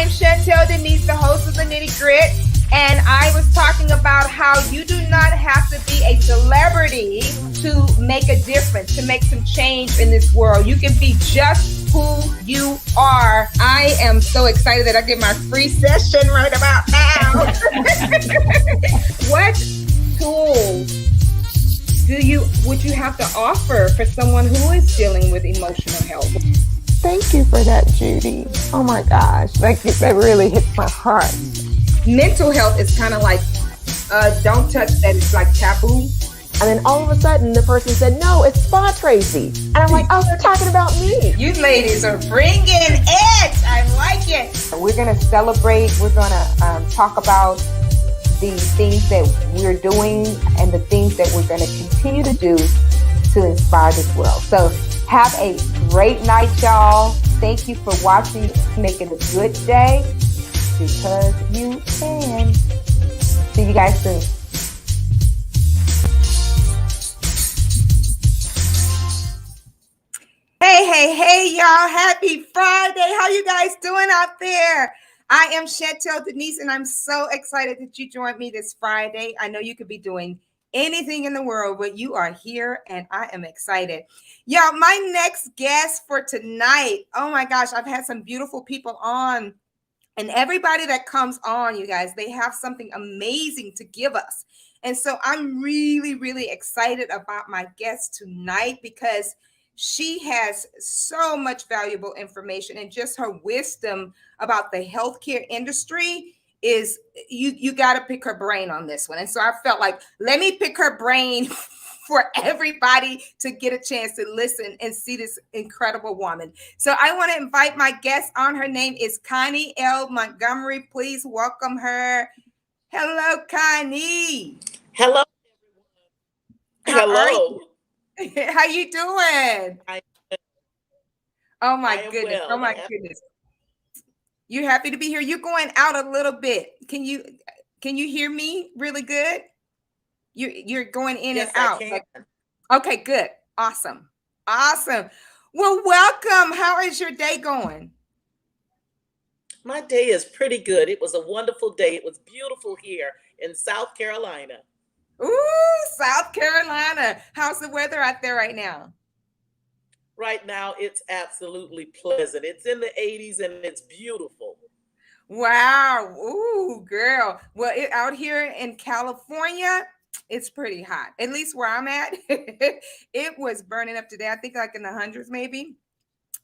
I'm Chantel Denise, the host of the Nitty Grit, and I was talking about how you do not have to be a celebrity to make a difference, to make some change in this world. You can be just who you are. I am so excited that I get my free session right about now. What tools would you have to offer for someone who is dealing with emotional health? Thank you for that, Judy. Oh my gosh, that really hits my heart. Mental health is kind of like, don't touch that. It's like taboo. And then all of a sudden, the person said, no, it's Spa Tracy. And I'm like, oh, they're talking about me. You ladies are bringing it. I like it. We're going to celebrate. We're going to talk about the things that we're doing and the things that we're going to continue to do to inspire this world. So have a great night, y'all. Thank you for watching. Make it a good day because you can. See you guys soon. Hey, y'all. Happy Friday. How you guys doing out there? I am Chantel Denise, and I'm so excited that you joined me this Friday. I know you could be doing anything in the world, but you are here, and I am excited. Y'all, my next guest for tonight, oh my gosh, I've had some beautiful people on, and everybody that comes on, you guys, they have something amazing to give us. And so I'm really, really excited about my guest tonight because she has so much valuable information, and just her wisdom about the healthcare industry is you got to pick her brain on this one. And so I felt like, let me pick her brain for everybody to get a chance to listen and see this incredible woman. So I want to invite my guest on. Her name is Connie L. Montgomery. Please welcome her. Hello, Connie. Hello, everyone. Hello. How you doing? Oh my goodness. Well. Oh my goodness. You happy to be here? You're going out a little bit. Can you hear me really good? You're going in yes, and out. I can. Okay, good. Awesome. Well, welcome. How is your day going? My day is pretty good. It was a wonderful day. It was beautiful here in South Carolina. Ooh, South Carolina. How's the weather out there right now? Right now, it's absolutely pleasant. It's in the 80s and it's beautiful. Wow. Ooh, girl. Well, out here in California, it's pretty hot. At least where I'm at, it was burning up today. I think like in the hundreds, maybe.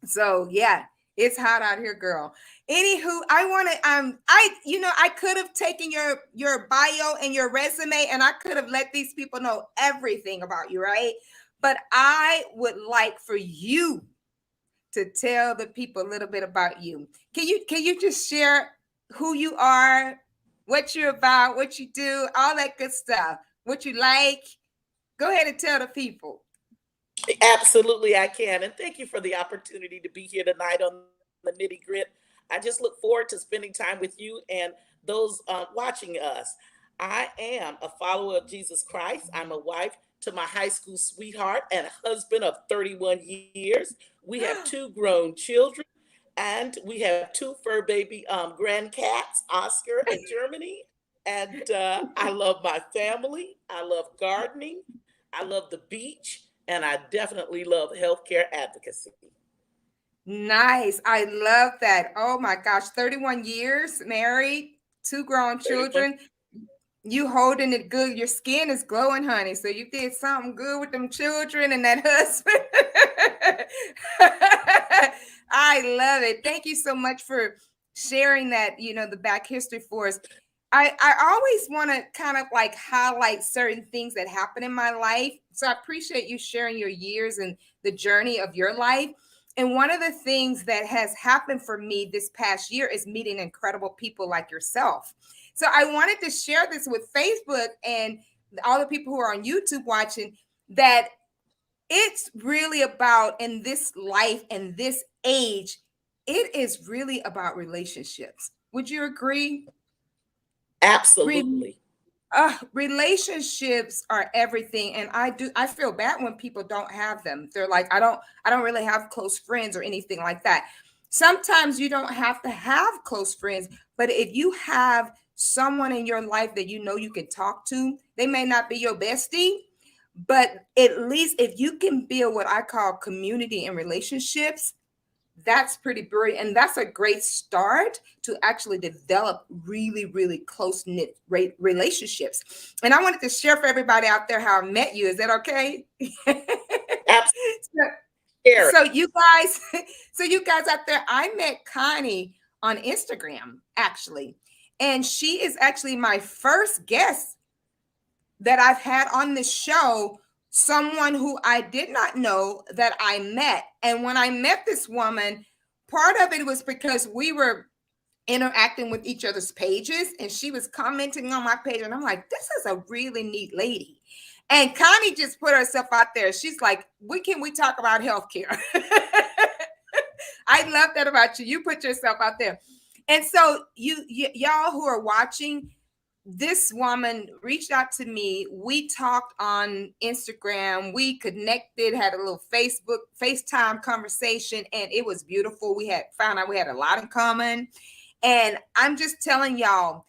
So yeah, it's hot out here, girl. Anywho, I want to, I could have taken your bio and your resume, and I could have let these people know everything about you, right? But I would like for you to tell the people a little bit about you. Can you just share who you are, what you're about, what you do, all that good stuff, what you like? Go ahead and tell the people. Absolutely, I can. And thank you for the opportunity to be here tonight on the Nitty Grit. I just look forward to spending time with you and those watching us. I am a follower of Jesus Christ. I'm a wife to my high school sweetheart and a husband of 31 years. We have 2 grown children, and we have 2 fur baby grandcats, Oscar and Germany. And I love my family. I love gardening. I love the beach. And I definitely love healthcare advocacy. Nice. I love that. Oh my gosh. 31 years married, 2 grown children. 31. You holding it good. Your skin is glowing, honey. So you did something good with them children and that husband. I love it. Thank you so much for sharing that, the back history for us. I always want to kind of like highlight certain things that happen in my life. So I appreciate you sharing your years and the journey of your life. And one of the things that has happened for me this past year is meeting incredible people like yourself. So I wanted to share this with Facebook and all the people who are on YouTube watching, that it's really about, in this life and this age, it is really about relationships. Would you agree? Absolutely. Relationships are everything. And I feel bad when people don't have them. They're like, I don't really have close friends or anything like that. sometimes you don't have to have close friends, but if you have someone in your life that you know you can talk to, they may not be your bestie, but at least if you can build what I call community and relationships, that's pretty brilliant. And that's a great start to actually develop really, really close knit relationships. And I wanted to share for everybody out there how I met you. Is that okay? Absolutely. So you guys, so you guys out there, I met Connie on Instagram actually, and she is actually my first guest that I've had on this show. Someone who I did not know that I met, and when I met this woman, part of it was because we were interacting with each other's pages, and she was commenting on my page, and I'm like, this is a really neat lady. And Connie just put herself out there. She's like, can we talk about healthcare? I love that about you. You put yourself out there. And so y'all who are watching, this woman reached out to me. We talked on Instagram. We connected, had a little FaceTime conversation, and it was beautiful. We had found out we had a lot in common. And I'm just telling y'all,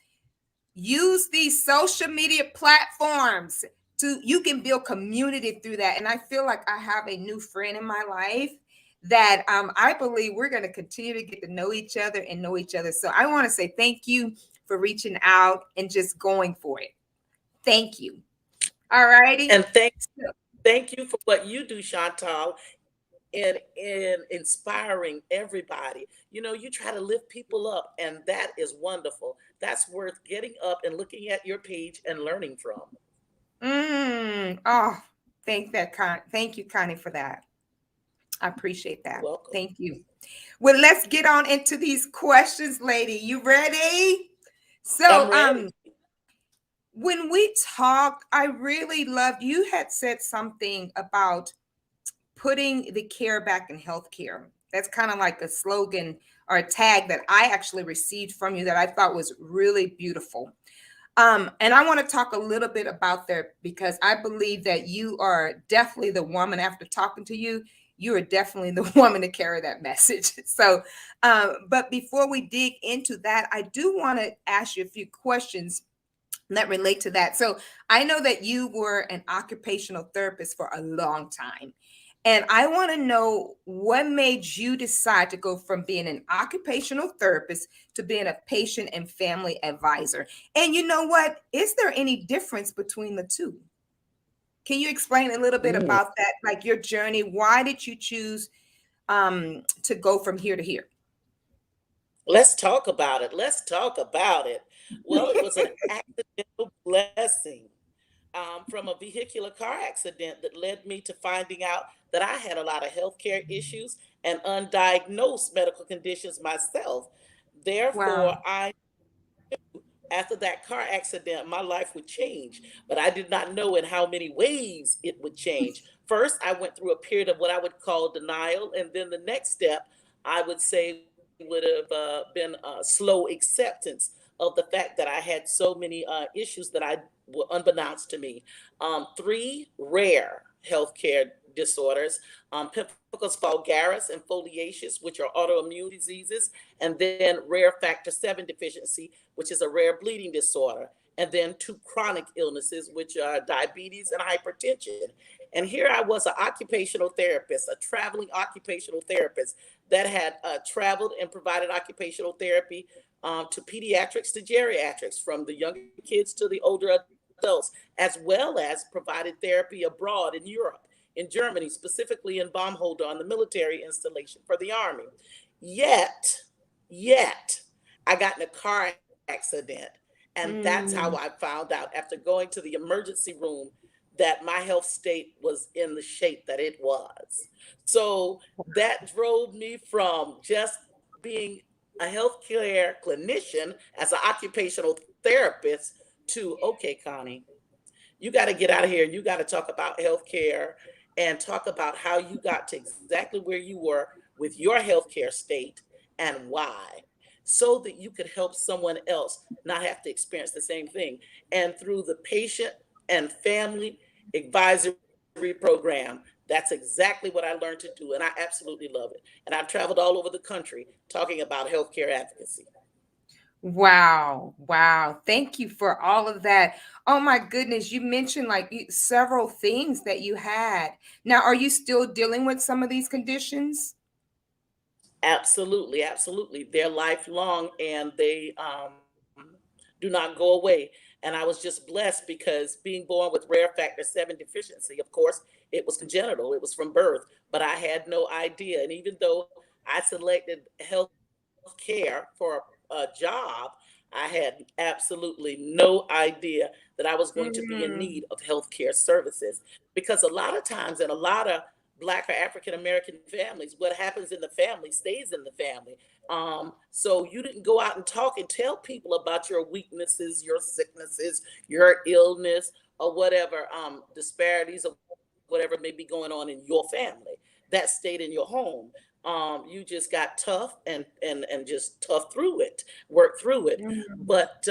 use these social media platforms you can build community through that. And I feel like I have a new friend in my life that I believe we're going to continue to get to know each other and know each other. So I want to say thank you for reaching out and just going for it. Thank you. All righty. And thank you for what you do, Chantal, in inspiring everybody. You know, you try to lift people up, and that is wonderful. That's worth getting up and looking at your page and learning from. Oh, thank you, Connie, for that. I appreciate that. You're welcome. Thank you. Well, let's get on into these questions, lady. You ready? So, I'm ready. When we talked, I really loved, you had said something about putting the care back in healthcare. That's kind of like a slogan or a tag that I actually received from you that I thought was really beautiful. And I want to talk a little bit about that because I believe that you are definitely the woman. After talking to you, you are definitely the woman to carry that message. So, but before we dig into that, I do want to ask you a few questions that relate to that. So I know that you were an occupational therapist for a long time. And I want to know what made you decide to go from being an occupational therapist to being a patient and family advisor. And you know what? Is there any difference between the two? Can you explain a little bit about that, like your journey? Why did you choose to go from here to here? Let's talk about it. Let's talk about it. Well, it was an accidental blessing from a vehicular car accident that led me to finding out that I had a lot of healthcare issues and undiagnosed medical conditions myself. Therefore, Wow. after that car accident, my life would change, but I did not know in how many ways it would change. First, I went through a period of what I would call denial, and then the next step, I would say, would have been a slow acceptance of the fact that I had so many issues that I were unbeknownst to me. Three rare healthcare disorders, pemphigus vulgaris and foliaceus, which are autoimmune diseases, and then rare factor 7 deficiency, which is a rare bleeding disorder, and then two chronic illnesses, which are diabetes and hypertension. And here I was, an occupational therapist, a traveling occupational therapist that had traveled and provided occupational therapy to pediatrics to geriatrics, from the younger kids to the older adults, as well as provided therapy abroad in Europe, in Germany, specifically in Baumholder on the military installation for the Army. Yet, I got in a car accident. And that's how I found out, after going to the emergency room, that my health state was in the shape that it was. So that drove me from just being a healthcare clinician as an occupational therapist to, okay, Connie, you got to get out of here. You got to talk about healthcare and talk about how you got to exactly where you were with your healthcare state and why, so that you could help someone else not have to experience the same thing. And through the patient and family advisory program, That's exactly what I learned to do, and I absolutely love it. And I've traveled all over the country talking about healthcare advocacy. Wow. Wow. Thank you for all of that. Oh my goodness. You mentioned like several things that you had. Now, are you still dealing with some of these conditions? Absolutely, absolutely. They're lifelong and they do not go away. And I was just blessed because being born with rare factor 7 deficiency, of course, it was congenital, it was from birth, but I had no idea. And even though I selected health care for a job, I had absolutely no idea that I was going to be in need Mm, of healthcare services. Because a lot of times, in a lot of Black or African American families, what happens in the family stays in the family. So you didn't go out and talk and tell people about your weaknesses, your sicknesses, your illness, or whatever disparities of whatever may be going on in your family. That stayed in your home. You just got tough and just tough through it, worked through it. mm, But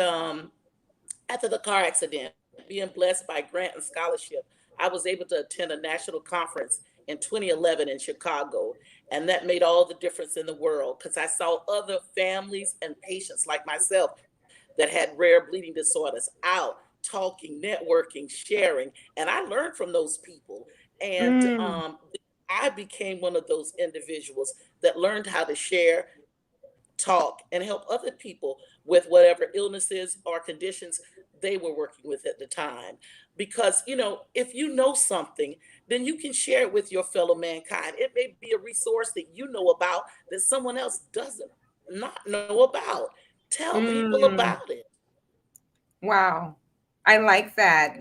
after the car accident, being blessed by grant and scholarship, I was able to attend a national conference in 2011 in Chicago. And that made all the difference in the world because I saw other families and patients like myself that had rare bleeding disorders out talking, networking, sharing. And I learned from those people. And mm, I became one of those individuals that learned how to share, talk, and help other people with whatever illnesses or conditions they were working with at the time. Because, if you know something, then you can share it with your fellow mankind. It may be a resource that you know about that someone else doesn't not know about. Tell people mm. about it. Wow. I like that.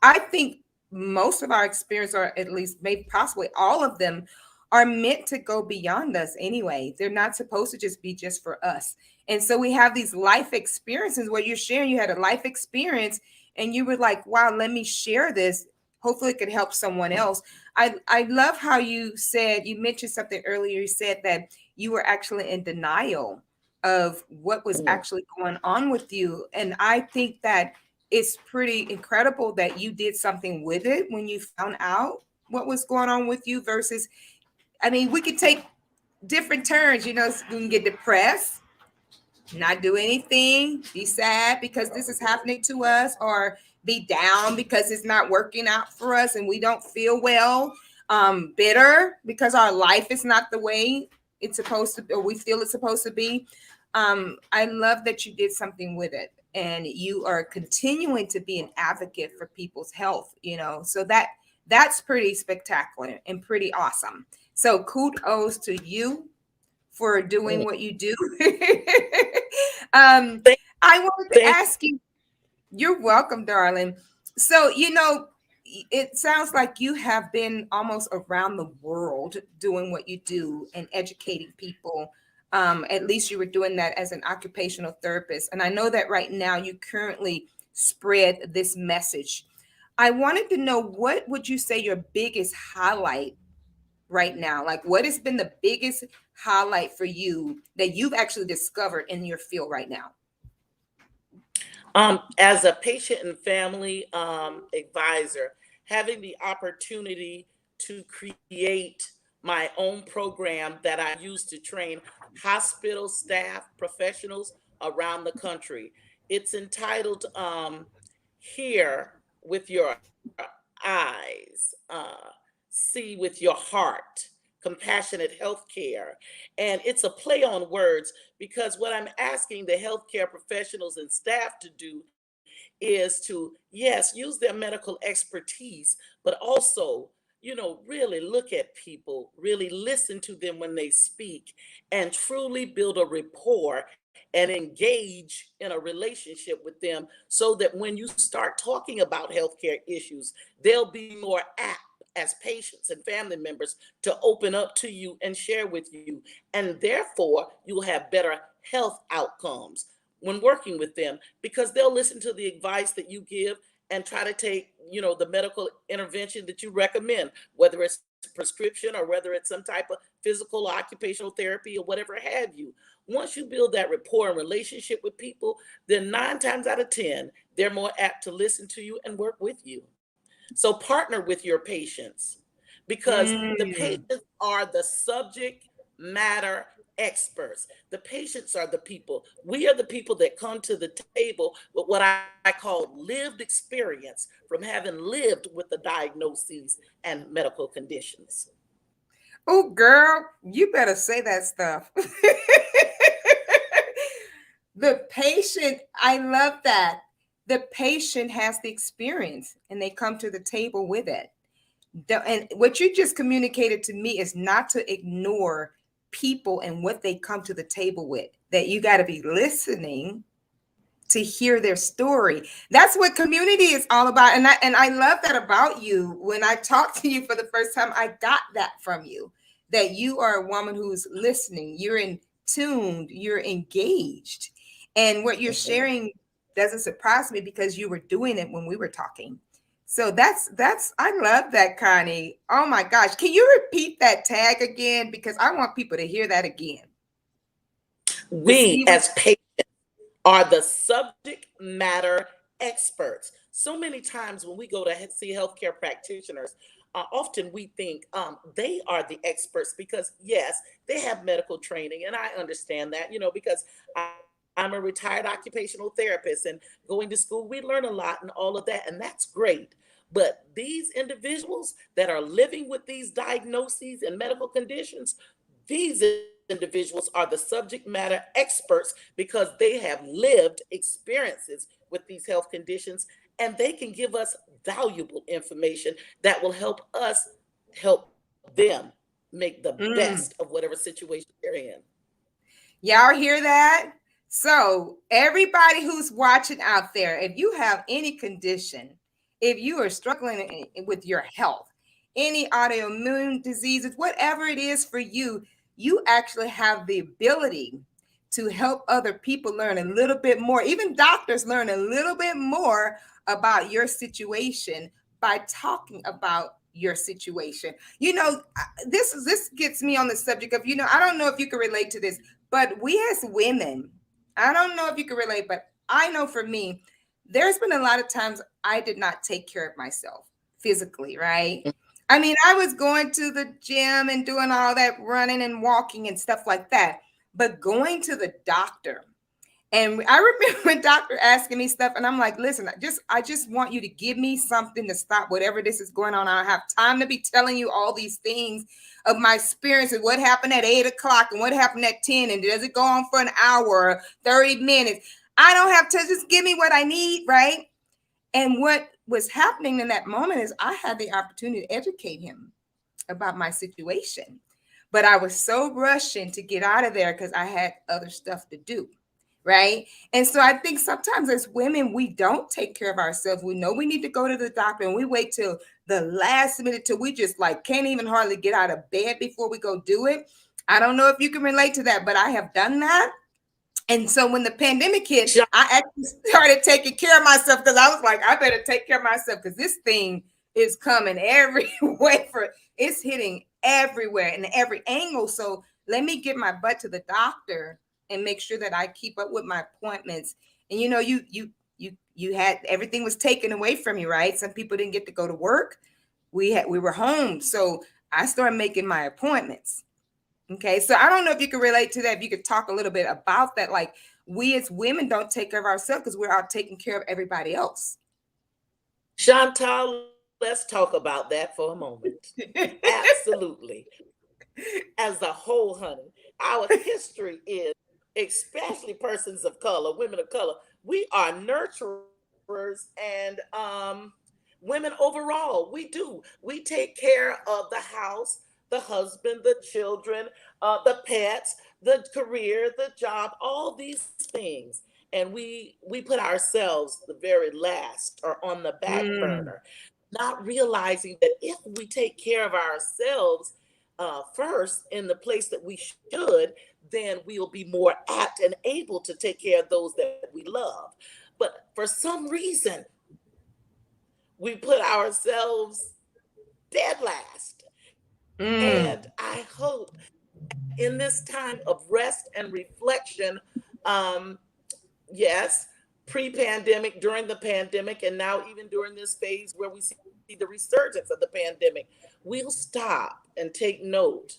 I think most of our experience, or at least maybe possibly all of them, are meant to go beyond us anyway. They're not supposed to just be just for us. And so we have these life experiences where you're sharing, you had a life experience and you were like, wow, let me share this. Hopefully it could help someone else. I love how you mentioned something earlier. You said that you were actually in denial of what was Mhm. actually going on with you. And I think that it's pretty incredible that you did something with it when you found out what was going on with you versus, I mean, we could take different turns, we can get depressed, not do anything, be sad because this is happening to us, or be down because it's not working out for us and we don't feel well, bitter because our life is not the way it's supposed to, or we feel it's supposed to be. I love that you did something with it and you are continuing to be an advocate for people's health, so that's pretty spectacular and pretty awesome. So kudos to you for doing Mhm. what you do. um, Thank, I wanted to thank ask you, you're welcome, darling. So, it sounds like you have been almost around the world doing what you do and educating people. At least you were doing that as an occupational therapist. And I know that right now you currently spread this message. I wanted to know, what would you say your biggest highlight right now? Like, what has been the biggest highlight for you that you've actually discovered in your field right now? As a patient and family advisor, having the opportunity to create my own program that I use to train hospital staff professionals around the country. It's entitled Hear with Your Eyes, See with Your Heart. Compassionate healthcare. And it's a play on words because what I'm asking the healthcare professionals and staff to do is to, yes, use their medical expertise, but also, really look at people, really listen to them when they speak, and truly build a rapport and engage in a relationship with them so that when you start talking about healthcare issues, they'll be more apt as patients and family members to open up to you and share with you. And therefore, you'll have better health outcomes when working with them because they'll listen to the advice that you give and try to take, the medical intervention that you recommend, whether it's prescription or whether it's some type of physical or occupational therapy or whatever have you. Once you build that rapport and relationship with people, then 9 times out of 10, they're more apt to listen to you and work with you. So partner with your patients, because the patients are the subject matter experts. The patients are the people. We are the people that come to the table with what I call lived experience from having lived with the diagnoses and medical conditions. Oh, girl, you better say that stuff. The patient, I love that. The patient has the experience and they come to the table with it. And what you just communicated to me is not to ignore people and what they come to the table with, that you got to be listening to hear their story. That's what community is all about. And I love that about you. When I talked to you for the first time, I got that from you, that you are a woman who's listening, you're in tuned, you're engaged. And what you're sharing doesn't surprise me because you were doing it when we were talking. So that's I love that, Connie. Oh my gosh. Can you repeat that tag again? Because I want people to hear that again. We as patients are the subject matter experts. So many times when we go to see healthcare practitioners, often we think they are the experts because, yes, they have medical training. And I understand that, because I'm a retired occupational therapist, and going to school, we learn a lot and all of that. And that's great. But these individuals that are living with these diagnoses and medical conditions, these individuals are the subject matter experts because they have lived experiences with these health conditions, and they can give us valuable information that will help us help them make the best of whatever situation they're in. Y'all hear that? So everybody who's watching out there, if you have any condition, if you are struggling with your health, any autoimmune diseases, whatever it is for you, you actually have the ability to help other people learn a little bit more. Even doctors learn a little bit more about your situation by talking about your situation. This gets me on the subject of, I don't know if you can relate to this, but we as women, I don't know if you can relate, but I know for me, there's been a lot of times I did not take care of myself physically, right? I mean, I was going to the gym and doing all that running and walking and stuff like that, but going to the doctor. And I remember a doctor asking me stuff, and I'm like, listen, I just want you to give me something to stop whatever this is going on. I don't have time to be telling you all these things of my experience and what happened at 8 o'clock and what happened at 10. And does it go on for an hour or 30 minutes? I don't have to, just give me what I need, right? And what was happening in that moment is I had the opportunity to educate him about my situation. But I was so rushing to get out of there because I had other stuff to do. Right. And so I think sometimes as women, we don't take care of ourselves. We know we need to go to the doctor and we wait till the last minute till we just can't even hardly get out of bed before we go do it. I don't know if you can relate to that, but I have done that. And so when the pandemic hit, I actually started taking care of myself because I was like, I better take care of myself because this thing is coming every way it's hitting everywhere and every angle. So let me get my butt to the doctor and make sure that I keep up with my appointments. And you had everything was taken away from you, right? Some people didn't get to go to work. We were home. So I started making my appointments. Okay. So I don't know if you could relate to that. If you could talk a little bit about that. Like, we as women don't take care of ourselves because we're out taking care of everybody else. Chantal, let's talk about that for a moment. Absolutely. As a whole, honey, our history is, especially persons of color, women of color, we are nurturers and women overall. We take care of the house, the husband, the children, the pets, the career, the job, all these things. And we put ourselves the very last or on the back burner, not realizing that if we take care of ourselves first in the place that we should, then we'll be more apt and able to take care of those that we love. But for some reason, we put ourselves dead last. And I hope in this time of rest and reflection, yes, pre-pandemic, during the pandemic, and now even during this phase where we see see the resurgence of the pandemic, we'll stop and take note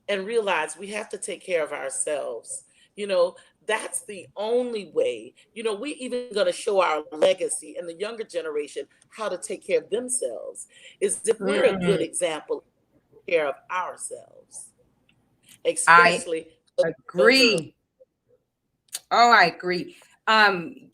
and realize we have to take care of ourselves. You know, that's the only way. You know, we even going to show our legacy and the younger generation how to take care of themselves is if we're a good Mm, example of care of ourselves, I especially the young girls. agree. Oh, I agree. Um,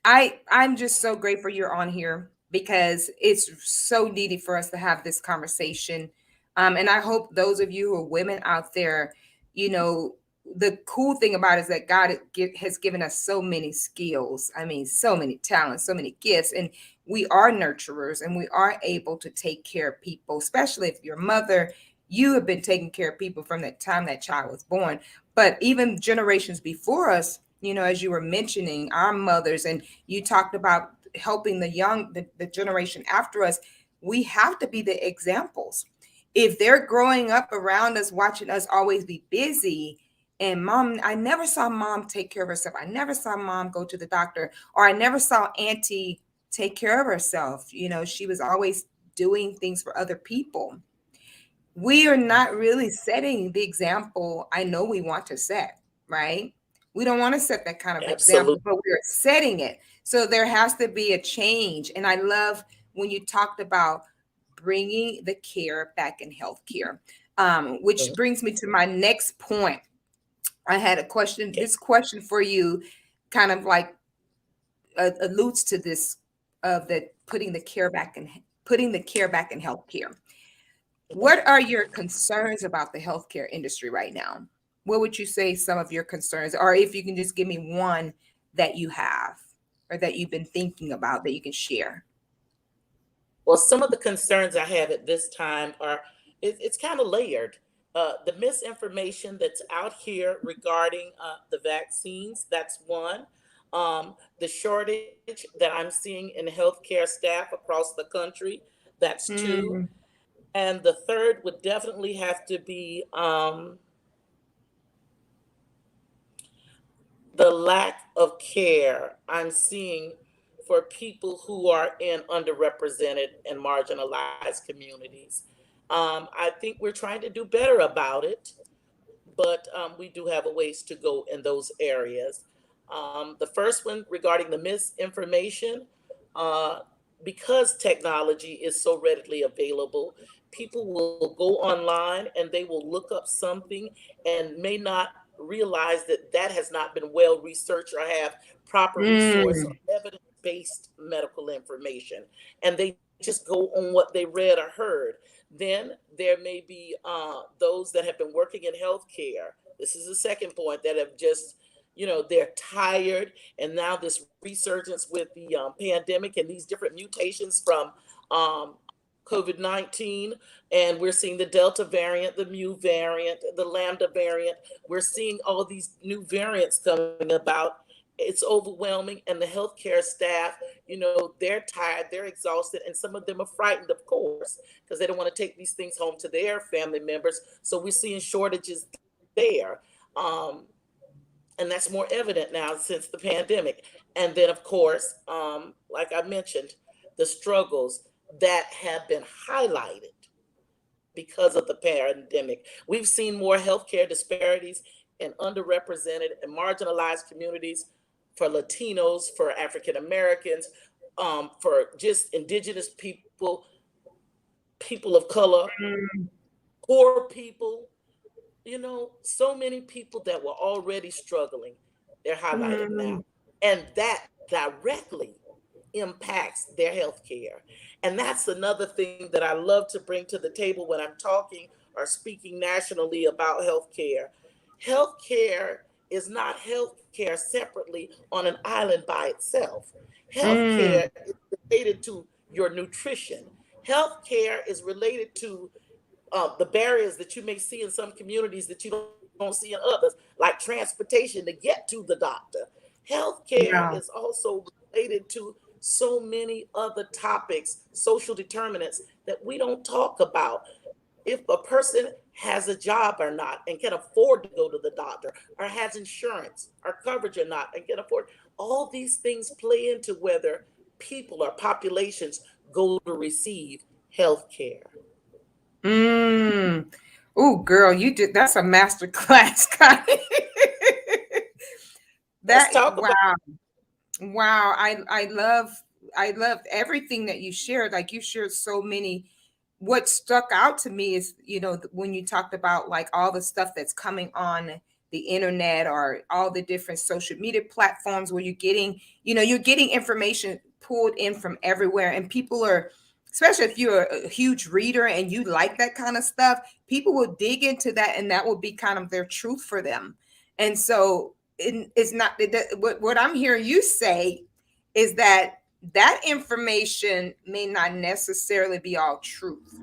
I'm just so grateful you're on here because it's so needed for us to have this conversation. And I hope those of you who are women out there, you know, the cool thing about it is that God has given us so many skills. I mean, so many talents, so many gifts, and we are nurturers and we are able to take care of people, especially if you're a mother. You have been taking care of people from the time that child was born. But even generations before us, you know, as you were mentioning, our mothers, and you talked about helping the generation after us, we have to be the examples. If they're growing up around us, watching us always be busy, and mom, I never saw mom take care of herself. I never saw mom go to the doctor, or I never saw auntie take care of herself. You know, she was always doing things for other people. We are not really setting the example I know we want to set, right? We don't want to set that kind of Absolutely. example, but we're setting it. So there has to be a change. And I love when you talked about bringing the care back in healthcare, which brings me to my next point. I had a question. Okay. This question for you kind of like alludes to this of the putting the care back in healthcare. What are your concerns about the healthcare industry right now? What would you say some of your concerns, or if you can just give me one that you have or that you've been thinking about that you can share? Well, some of the concerns I have at this time are it's kind of layered. The misinformation that's out here regarding the vaccines, that's one. The shortage that I'm seeing in healthcare staff across the country, that's two. Mm, And the third would definitely have to be the lack of care I'm seeing for people who are in underrepresented and marginalized communities. I think we're trying to do better about it, but we do have a ways to go in those areas. The first one regarding the misinformation, uh, because technology is so readily available, people will go online and they will look up something and may not realize that that has not been well researched or have proper resource or mm, evidence based medical information. And they just go on what they read or heard. Then there may be those that have been working in healthcare. This is the second point that have just, you know, they're tired. And now this resurgence with the pandemic and these different mutations from um, COVID 19. And we're seeing the Delta variant, the Mu variant, the Lambda variant. We're seeing all these new variants coming about. It's overwhelming, and the healthcare staff, you know, they're tired, they're exhausted, and some of them are frightened, of course, because they don't want to take these things home to their family members. So we're seeing shortages there. Um, and that's more evident now since the pandemic. And then, of course, like I mentioned, the struggles that have been highlighted because of the pandemic. We've seen more healthcare disparities in underrepresented and marginalized communities for Latinos, for African Americans, for just indigenous people, people of color, mm, poor people, you know, so many people that were already struggling, they're highlighted now. mm, And that directly impacts their health care. And that's another thing that I love to bring to the table when I'm talking or speaking nationally about health care. Health care is not health care separately on an island by itself. Health mm, care is related to your nutrition. Health care is related to the barriers that you may see in some communities that you don't see in others, like transportation to get to the doctor. Healthcare yeah. is also related to so many other topics, social determinants that we don't talk about. If a person has a job or not and can afford to go to the doctor, or has insurance or coverage or not and can afford, all these things play into whether people or populations go to receive health care. Mm. Oh, girl, you did that's a master class, Connie. Let's That talk about. wow. Wow, I loved everything that you shared. Like you shared so many. What stuck out to me is, when you talked about like all the stuff that's coming on the internet or all the different social media platforms where you're getting information pulled in from everywhere, and people are, especially if you're a huge reader and you like that kind of stuff, people will dig into that, and that will be kind of their truth for them. And so it's not what I'm hearing you say is that that information may not necessarily be all truth.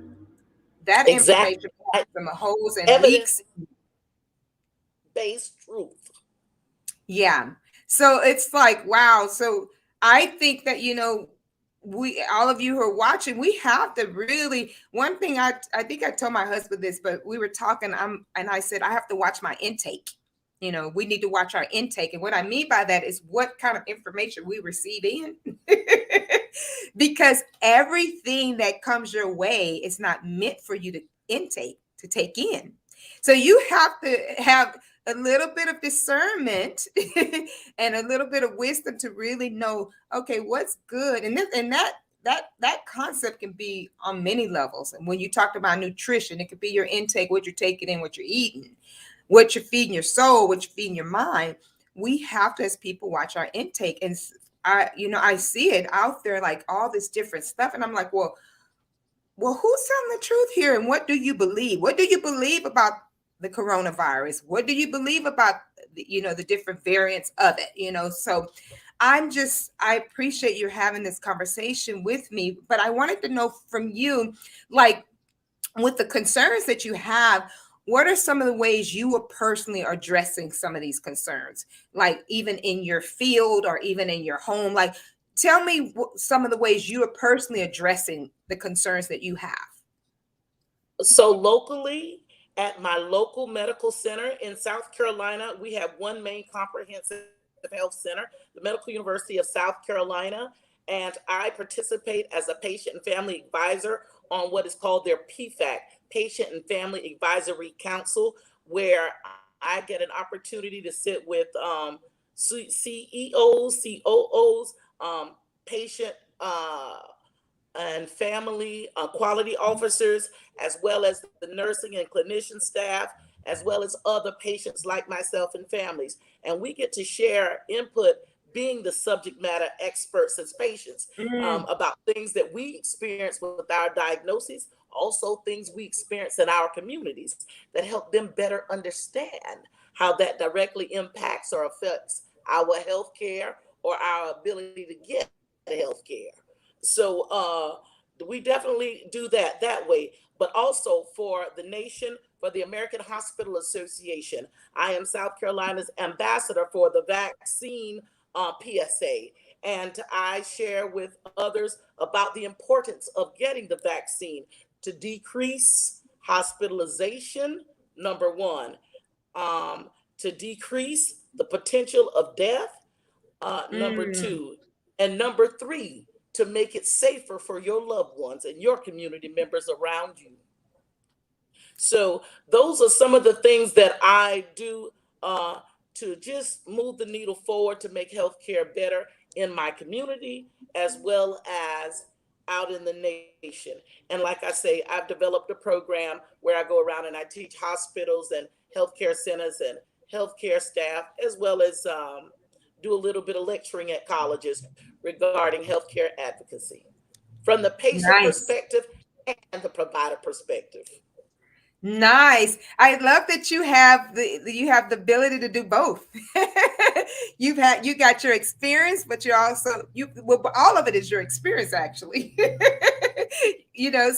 That Exactly. information has some holes and Evidence leaks. based truth. Yeah. So it's like, wow. So I think that, we, all of you who are watching, we have to really, one thing I think I told my husband this, but we were talking, and I said, I have to watch my intake. We need to watch our intake. And what I mean by that is what kind of information we receive in. Because everything that comes your way is not meant for you to take in. So you have to have a little bit of discernment and a little bit of wisdom to really know, okay, what's good. And that concept can be on many levels. And when you talk about nutrition, it could be your intake, what you're taking in, what you're eating, what you're feeding your soul, what you're feeding your mind. We have to, as people, watch our intake. And I see it out there, like all this different stuff. And I'm like, well, who's telling the truth here? And what do you believe? What do you believe about the coronavirus? What do you believe about the different variants of it? So I appreciate you having this conversation with me, but I wanted to know from you, like, with the concerns that you have, what are some of the ways you are personally addressing some of these concerns, like even in your field or even in your home? Like, tell me some of the ways you are personally addressing the concerns that you have. So locally, at my local medical center in South Carolina, we have one main comprehensive health center, the Medical University of South Carolina, and I participate as a patient and family advisor on what is called their PFAC, Patient and Family Advisory Council, where I get an opportunity to sit with CEOs, COOs, patient and family quality officers, as well as the nursing and clinician staff, as well as other patients like myself and families. And we get to share input, being the subject matter experts as patients, about things that we experience with our diagnoses, also things we experience in our communities that help them better understand how that directly impacts or affects our health care or our ability to get health care. So we definitely do that way. But also for the nation, for the American Hospital Association, I am South Carolina's ambassador for the vaccine PSA. And I share with others about the importance of getting the vaccine to decrease hospitalization, number one, to decrease the potential of death, number Mm, two, and number three, to make it safer for your loved ones and your community members around you. So those are some of the things that I do to just move the needle forward to make healthcare better in my community as well as out in the nation. And like I say, I've developed a program where I go around and I teach hospitals and healthcare centers and healthcare staff, as well as do a little bit of lecturing at colleges regarding healthcare advocacy from the patient nice. perspective and the provider perspective. Nice. I love that you have the ability to do both. You got your experience, but you're also all of it is your experience actually.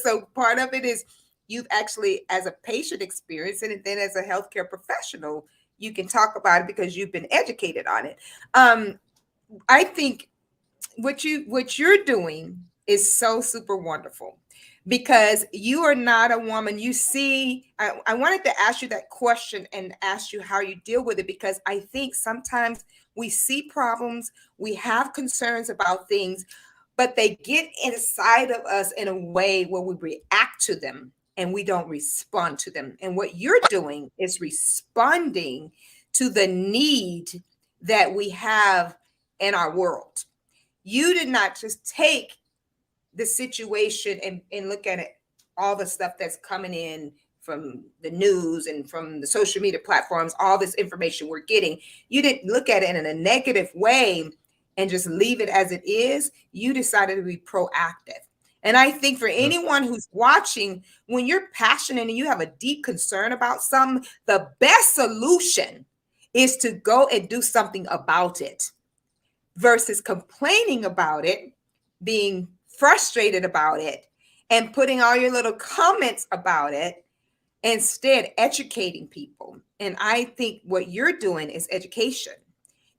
So part of it is you've actually, as a patient, experience it, and then as a healthcare professional, you can talk about it because you've been educated on it. I think what you're doing is so super wonderful, because you are not a woman. You see, I wanted to ask you that question and ask you how you deal with it, because I think sometimes we see problems, we have concerns about things, but they get inside of us in a way where we react to them and we don't respond to them. And what you're doing is responding to the need that we have in our world. You did not just take the situation and look at it, all the stuff that's coming in from the news and from the social media platforms, all this information we're getting. You didn't look at it in a negative way and just leave it as it is. You decided to be proactive. And I think for anyone who's watching, when you're passionate and you have a deep concern about something, the best solution is to go and do something about it versus complaining about it, being frustrated about it, and putting all your little comments about it. Instead, educating people. And I think what you're doing is education,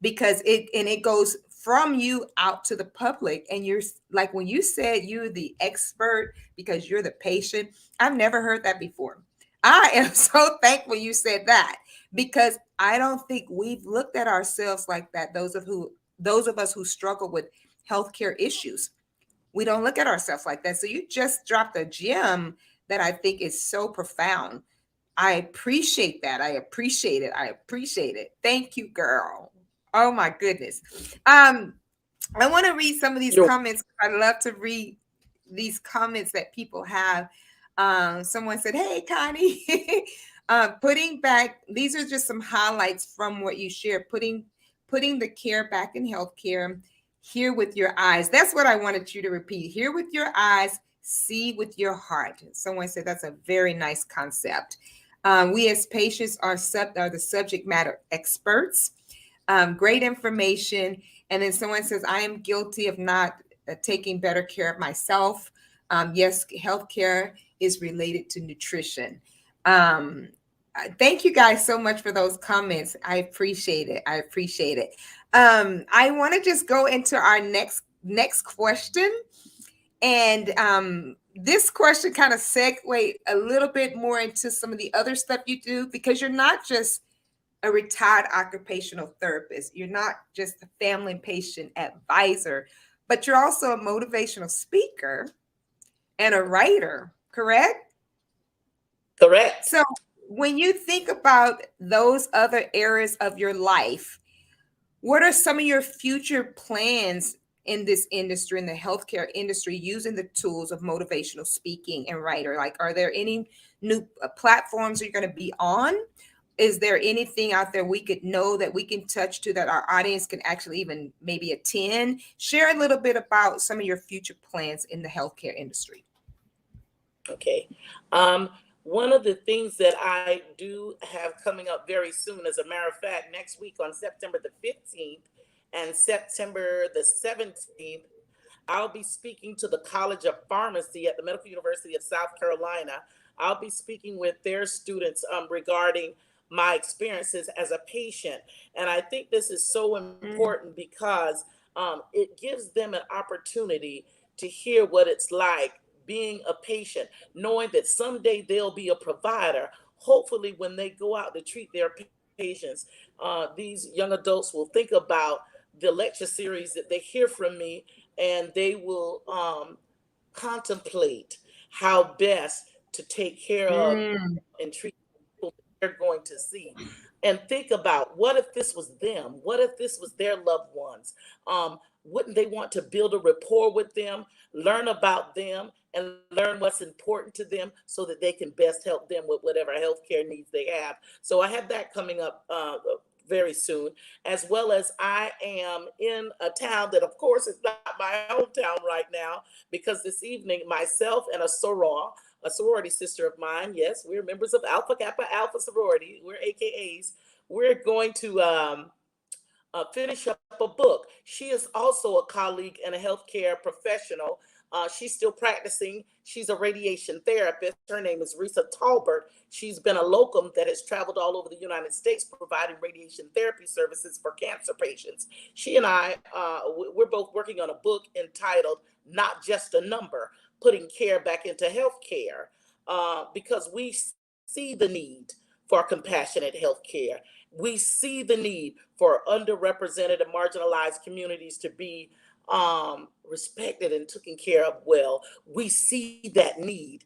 because it goes from you out to the public. And you're like, when you said you're the expert because you're the patient, I've never heard that before. I am so thankful you said that, because I don't think we've looked at ourselves like that. Those of us who struggle with healthcare issues, we don't look at ourselves like that. So you just dropped a gem that I think is so profound. I appreciate that. I appreciate it. I appreciate it. Thank you, girl. Oh my goodness. I want to read some of these comments. I love to read these comments that people have. Someone said, "Hey, Connie, putting back." These are just some highlights from what you shared. Putting the care back in healthcare. Hear with your eyes. That's what I wanted you to repeat. Hear with your eyes, see with your heart. Someone said that's a very nice concept. We as patients are the subject matter experts. Great information. And then someone says, I am guilty of not taking better care of myself. Yes, healthcare is related to nutrition. Thank you guys so much for those comments. I appreciate it. I appreciate it. I want to just go into our next question. And this question kind of segue a little bit more into some of the other stuff you do, because you're not just a retired occupational therapist. You're not just a family and patient advisor, but you're also a motivational speaker and a writer, correct? Correct. So when you think about those other areas of your life, what are some of your future plans in this industry, in the healthcare industry, using the tools of motivational speaking and writer? Like, are there any new platforms you're going to be on? Is there anything out there we could know that we can touch to that our audience can actually even maybe attend? Share a little bit about some of your future plans in the healthcare industry. Okay. One of the things that I do have coming up very soon, as a matter of fact, next week on September the 15th and September the 17th, I'll be speaking to the College of Pharmacy at the Medical University of South Carolina. I'll be speaking with their students regarding my experiences as a patient. And I think this is so important because it gives them an opportunity to hear what it's like being a patient, knowing that someday they'll be a provider. Hopefully, when they go out to treat their patients, these young adults will think about the lecture series that they hear from me, and they will contemplate how best to take care of and treat people that they're going to see. And think about, what if this was them? What if this was their loved ones? Wouldn't they want to build a rapport with them, learn about them, and learn what's important to them so that they can best help them with whatever healthcare needs they have? So I have that coming up very soon, as well as I am in a town that, of course, is not my hometown right now, because this evening, myself and a sorority sister of mine, yes, we're members of Alpha Kappa Alpha sorority, we're AKAs, we're going to finish up a book. She is also a colleague and a healthcare professional. She's still practicing. She's a radiation therapist. Her name is Risa Talbert. She's been a locum that has traveled all over the United States providing radiation therapy services for cancer patients. She and I, we're both working on a book entitled Not Just a Number, Putting Care Back into Healthcare, because we see the need for compassionate healthcare. We see the need for underrepresented and marginalized communities to be respected and taken care of well. We see that need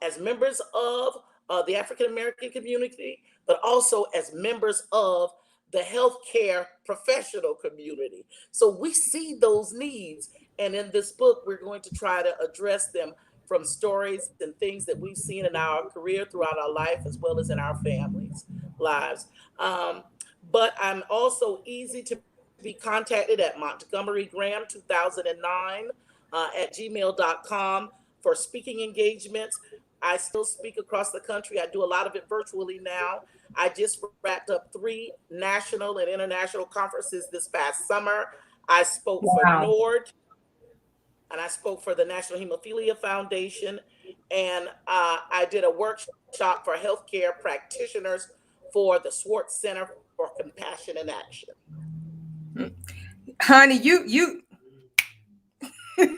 as members of the African American community, but also as members of the healthcare professional community. So we see those needs. And in this book, we're going to try to address them from stories and things that we've seen in our career throughout our life, as well as in our families' lives. Um, but I'm also easy to be contacted at Montgomery Graham 2009 at gmail.com for speaking engagements. I still speak across the country. I do a lot of it virtually now. I just wrapped up 3 national and international conferences this past summer. I spoke for Wow. NORD, and I spoke for the National Hemophilia Foundation, and I did a workshop for healthcare practitioners for the Swartz Center for Compassion and Action. Honey, you I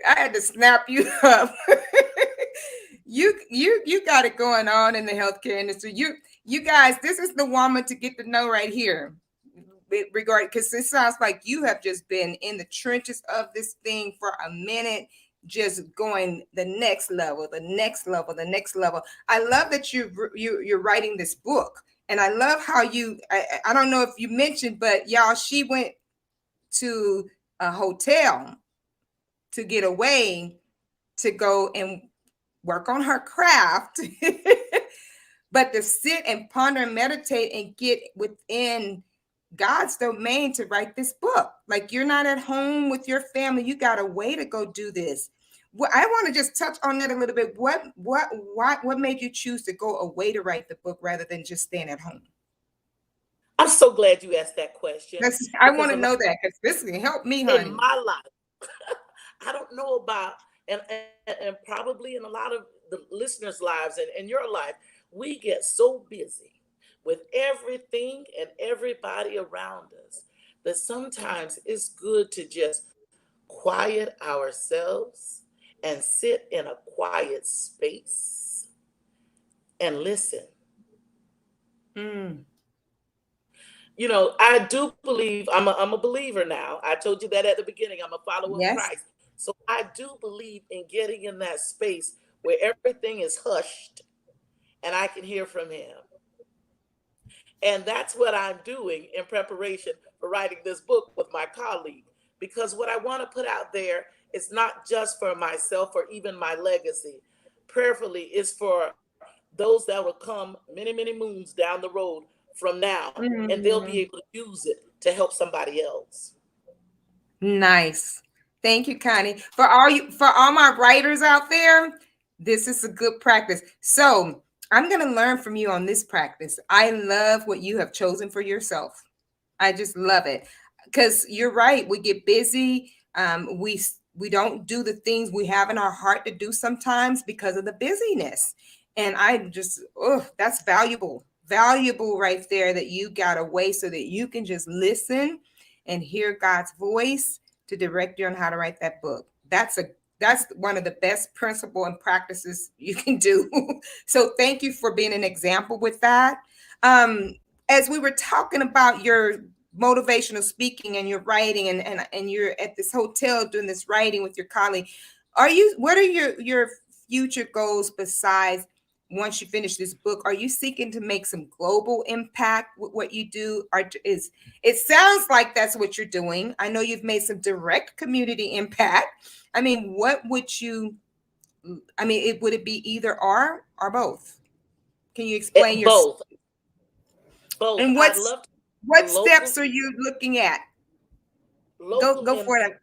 had to snap you up. You got it going on in the healthcare industry. You guys, this is the woman to get to know right here. Regarding, because it sounds like you have just been in the trenches of this thing for a minute, just going the next level, the next level, the next level. I love that you're writing this book, and I love how I don't know if you mentioned, but y'all, she went to a hotel to get away to go and work on her craft, but to sit and ponder and meditate and get within God's domain to write this book. Like, you're not at home with your family. You got a way to go do this. Well, I want to just touch on that a little bit. What made you choose to go away to write the book rather than just staying at home? I'm so glad you asked that question. I want to know that, because this can help me, honey. In my life, I don't know about, and probably in a lot of the listeners' lives and your life, we get so busy with everything and everybody around us that sometimes it's good to just quiet ourselves and sit in a quiet space and listen. Mm. You know, I do believe, I'm a believer now. I told you that at the beginning. I'm a follower of Yes. Christ. So I do believe in getting in that space where everything is hushed and I can hear from him. And that's what I'm doing in preparation for writing this book with my colleague. Because what I want to put out there is not just for myself or even my legacy. Prayerfully, is for those that will come many, many moons down the road from now, and they'll be able to use it to help somebody else. Nice. Thank you, Connie. For all my writers out there, this is a good practice. So I'm going to learn from you on this practice. I love what you have chosen for yourself. I just love it, because you're right. We get busy. We don't do the things we have in our heart to do sometimes because of the busyness. And that's valuable right there, that you got away so that you can just listen and hear God's voice to direct you on how to write that book. That's one of the best principles and practices you can do. So thank you for being an example with that. As we were talking about your motivational speaking and your writing, and you're at this hotel doing this writing with your colleague, what are your future goals besides, once you finish this book? Are you seeking to make some global impact with what you do? It sounds like that's what you're doing. I know you've made some direct community impact. I mean, would it be either or both? Can you explain both? And what steps are you looking at? Go for it.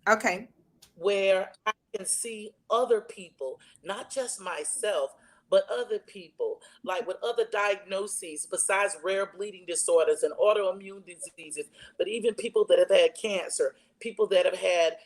Okay. Where I can see other people, not just myself, but other people, like with other diagnoses besides rare bleeding disorders and autoimmune diseases, but even people that have had cancer, people that have had,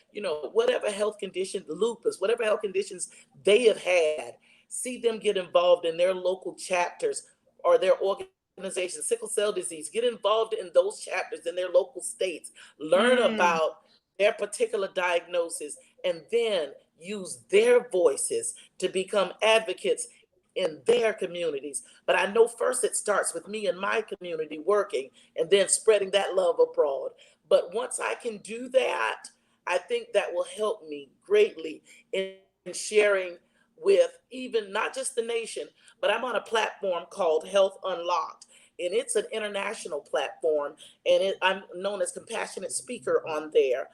whatever health condition, lupus, whatever health conditions they have had, see them get involved in their local chapters or their organization, sickle cell disease, get involved in those chapters in their local states, learn about their particular diagnosis, and then use their voices to become advocates in their communities. But I know first it starts with me and my community working, and then spreading that love abroad. But once I can do that, I think that will help me greatly in sharing with even not just the nation, but I'm on a platform called Health Unlocked. And it's an international platform, and I'm known as compassionate speaker on there,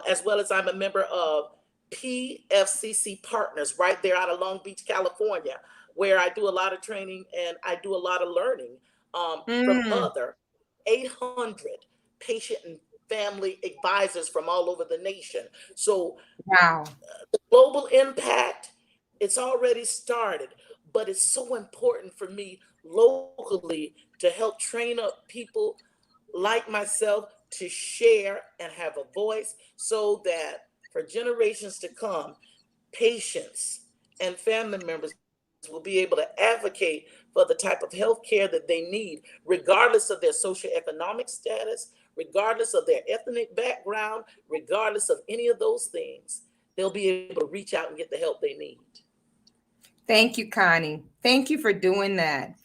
as well as I'm a member of PFCC Partners right there out of Long Beach, California, where I do a lot of training and I do a lot of learning from Mm, other 800 patient and family advisors from all over the nation. So wow. global impact, it's already started, but it's so important for me locally to help train up people like myself to share and have a voice so that for generations to come, patients and family members will be able to advocate for the type of health care that they need, regardless of their socioeconomic status, regardless of their ethnic background, regardless of any of those things. They'll be able to reach out and get the help they need. Thank you, Connie. Thank you for doing that.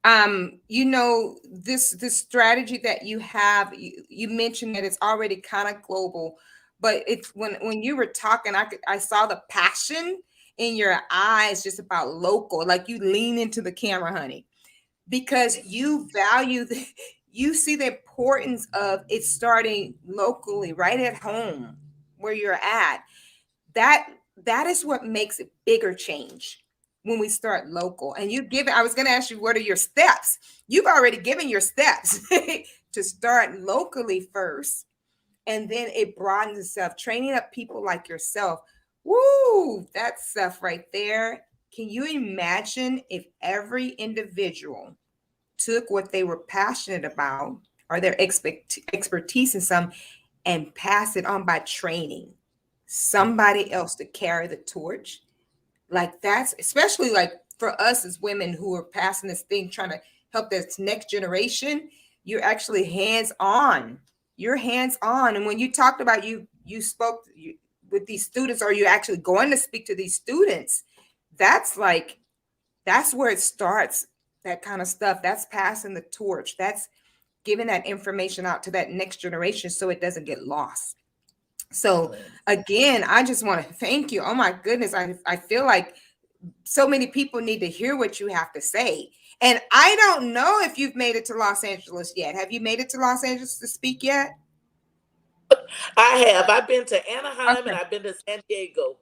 This strategy that you have, you mentioned that it's already kind of global, but it's when you were talking, I saw the passion in your eyes just about local, like you lean into the camera, honey, because you value you see the importance of it starting locally, right at home where you're at. that that is what makes it bigger change when we start local. And you give it, I was going to ask you, what are your steps? You've already given your steps to start locally first, and then it broadens itself, training up people like yourself. Woo, that stuff right there. Can you imagine if every individual took what they were passionate about or their expertise in some and pass it on by training somebody else to carry the torch? Like that's especially like for us as women who are passing this thing, trying to help this next generation. You're actually hands on. You're hands on. And when you talked about you spoke with these students, or you actually going to speak to these students, that's like that's where it starts. That kind of stuff. That's passing the torch. That's giving that information out to that next generation so it doesn't get lost. So again, I just want to thank you. Oh my goodness, I feel like so many people need to hear what you have to say. And I don't know if you've made it to Los Angeles yet. Have you made it to Los Angeles to speak yet? I have. I've been to Anaheim and Okay. I've been to San Diego.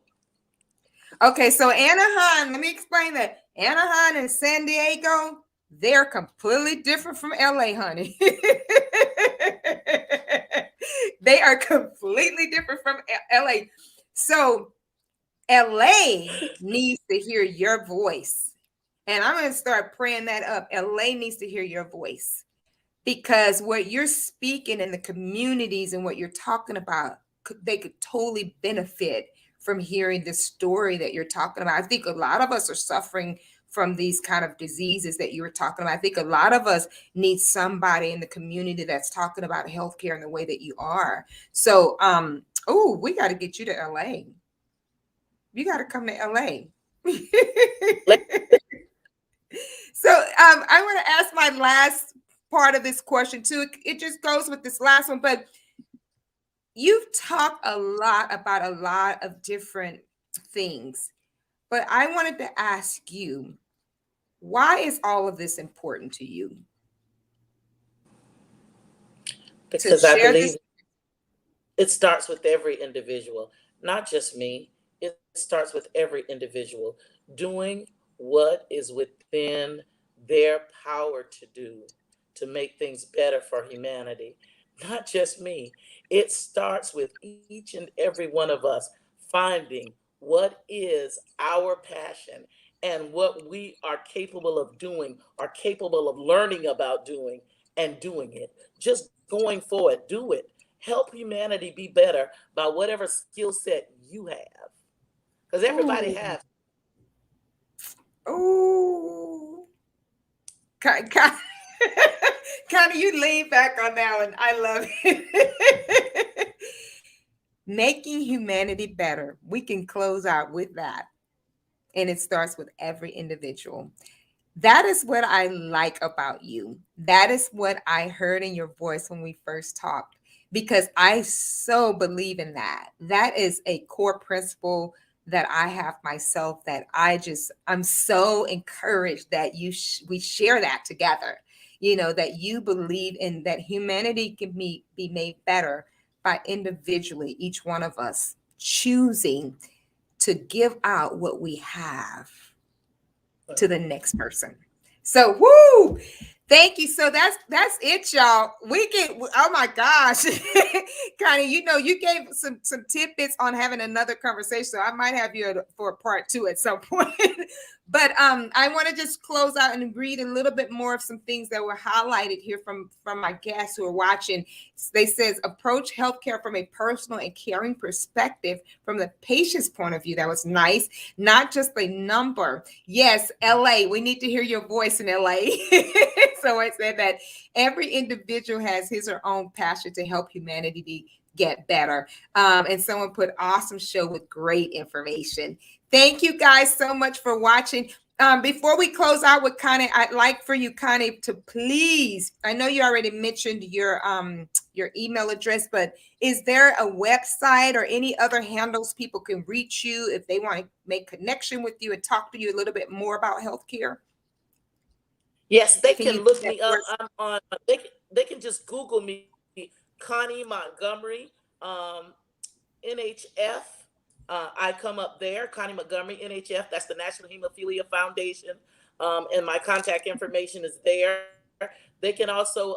Okay, so Anaheim, let me explain that. Anaheim and San Diego, they're completely different from LA, honey. They are completely different from LA. So LA needs to hear your voice. And I'm going to start praying that up. LA needs to hear your voice, because what you're speaking in the communities and what you're talking about, they could totally benefit from hearing this story that you're talking about. I think a lot of us are suffering from these kind of diseases that you were talking about. I think a lot of us need somebody in the community that's talking about healthcare in the way that you are. So, oh, we got to get you to LA. You got to come to LA. So I want to ask my last part of this question too. It just goes with this last one, but you've talked a lot about a lot of different things. But I wanted to ask you, why is all of this important to you? To Because I share this. believe it starts with every individual, not just me. It starts with every individual doing what is within their power to do to make things better for humanity. Not just me. It starts with each and every one of us finding what is our passion and what we are capable of doing, are capable of learning about doing and doing it. Just going forward, do it. Help humanity be better by whatever skill set you have. Because everybody Oh, has. oh, kind, of you lean back on that one. I love it. Making humanity better. We can close out with that. And it starts with every individual. That is what I like about you. That is what I heard in your voice when we first talked, because I so believe in that. That is a core principle that I have myself, that I'm so encouraged that we share that together. That you believe in that humanity can be made better by individually, each one of us choosing to give out what we have to the next person. So, woo! Thank you. So that's it, y'all. We get. Oh my gosh, Connie, you gave some tidbits on having another conversation. So I might have you for a part two at some point. But I want to just close out and read a little bit more of some things that were highlighted here from my guests who are watching. They says approach healthcare from a personal and caring perspective, from the patient's point of view. That was nice, not just a number. Yes, LA, we need to hear your voice in LA. So I said that every individual has his or her own passion to help humanity get better. And someone put awesome show with great information. Thank you guys so much for watching. Before we close out with Connie, I'd like for you, Connie, to please, I know you already mentioned your email address, but is there a website or any other handles people can reach you if they want to make connection with you and talk to you a little bit more about healthcare? Yes, they can look me up. I'm on. They can just Google me, Connie Montgomery, NHF. I come up there, Connie Montgomery, NHF. That's the National Hemophilia Foundation, and my contact information is there. They can also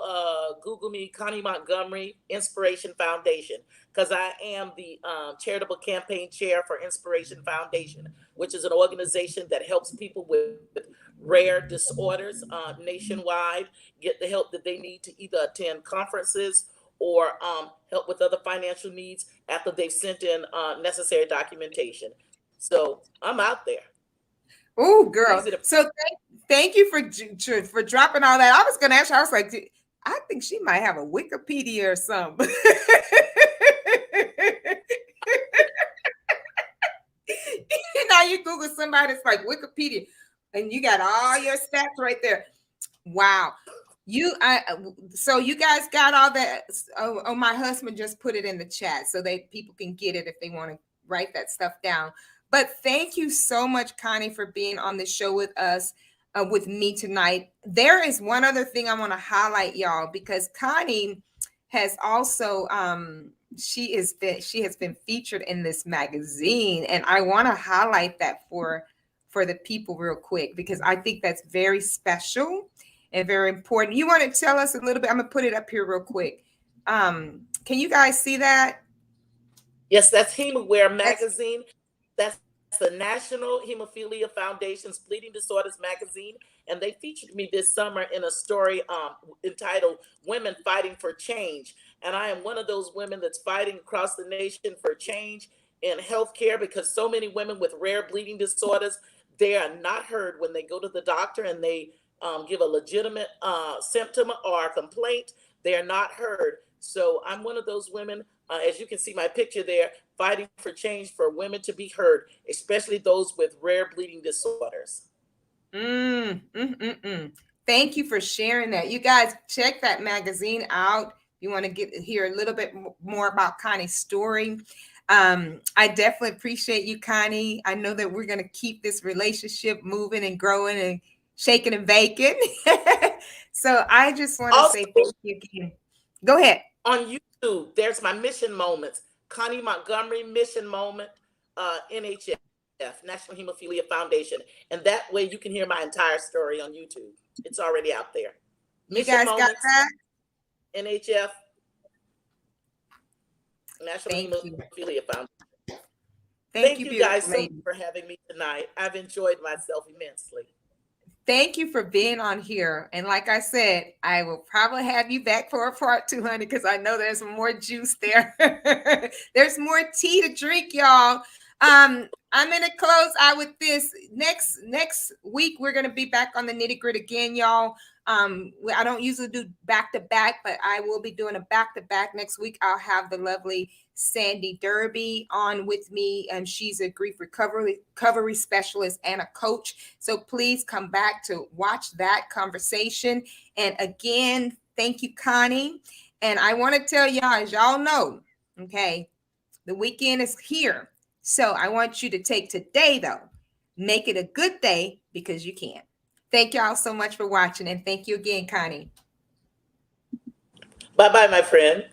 Google me, Connie Montgomery Inspiration Foundation, because I am the charitable campaign chair for Inspiration Foundation, which is an organization that helps people with rare disorders nationwide get the help that they need to either attend conferences or help with other financial needs after they've sent in necessary documentation. So I'm out there. Oh, girl. So thank you for dropping all that. I was going to ask you, I was like, I think she might have a Wikipedia or something. Now you Google somebody, it's like Wikipedia, and you got all your stats right there. Wow. So you guys got all that. Oh, my husband just put it in the chat so that people can get it if they want to write that stuff down. But thank you so much, Connie, for being on the show with us, with me tonight. There is one other thing I want to highlight, y'all, because Connie has also she has been featured in this magazine, and I want to highlight that for the people real quick, because I think that's very special and very important. You want to tell us a little bit? I'm gonna put it up here real quick. Can you guys see that? Yes, that's HemoWare magazine. That's the National Hemophilia Foundation's Bleeding Disorders magazine, and they featured me this summer in a story entitled "Women Fighting for Change." And I am one of those women that's fighting across the nation for change in healthcare, because so many women with rare bleeding disorders, they are not heard when they go to the doctor and they give a legitimate symptom or a complaint. They are not heard. So I'm one of those women, as you can see my picture there, fighting for change for women to be heard, especially those with rare bleeding disorders. Thank you for sharing that. You guys check that magazine out. You want to hear a little bit more about Connie's story. I definitely appreciate you, Connie. I know that we're going to keep this relationship moving and growing and shaking and baking. So I just want to say thank you again. Go ahead. On YouTube, there's my mission moments. Connie Montgomery mission moment, NHF, National Hemophilia Foundation. And that way you can hear my entire story on YouTube. It's already out there. Mission you guys moments, got that? NHF, National Hemophilia Foundation. Thank you guys so much for having me tonight. I've enjoyed myself immensely. Thank you for being on here. And like I said, I will probably have you back for a part 2, honey, because I know there's more juice there. There's more tea to drink, y'all. I'm gonna close out with this. Next week we're gonna be back on the nitty gritty again, y'all. I don't usually do back to back, but I will be doing a back to back next week. I'll have the lovely Sandy Derby on with me, and she's a grief recovery specialist and a coach. So please come back to watch that conversation. And again, thank you, Connie. And I want to tell y'all, as y'all know, okay, the weekend is here. So I want you to take today, though, make it a good day because you can. Thank y'all so much for watching. And thank you again, Connie. Bye-bye, my friend.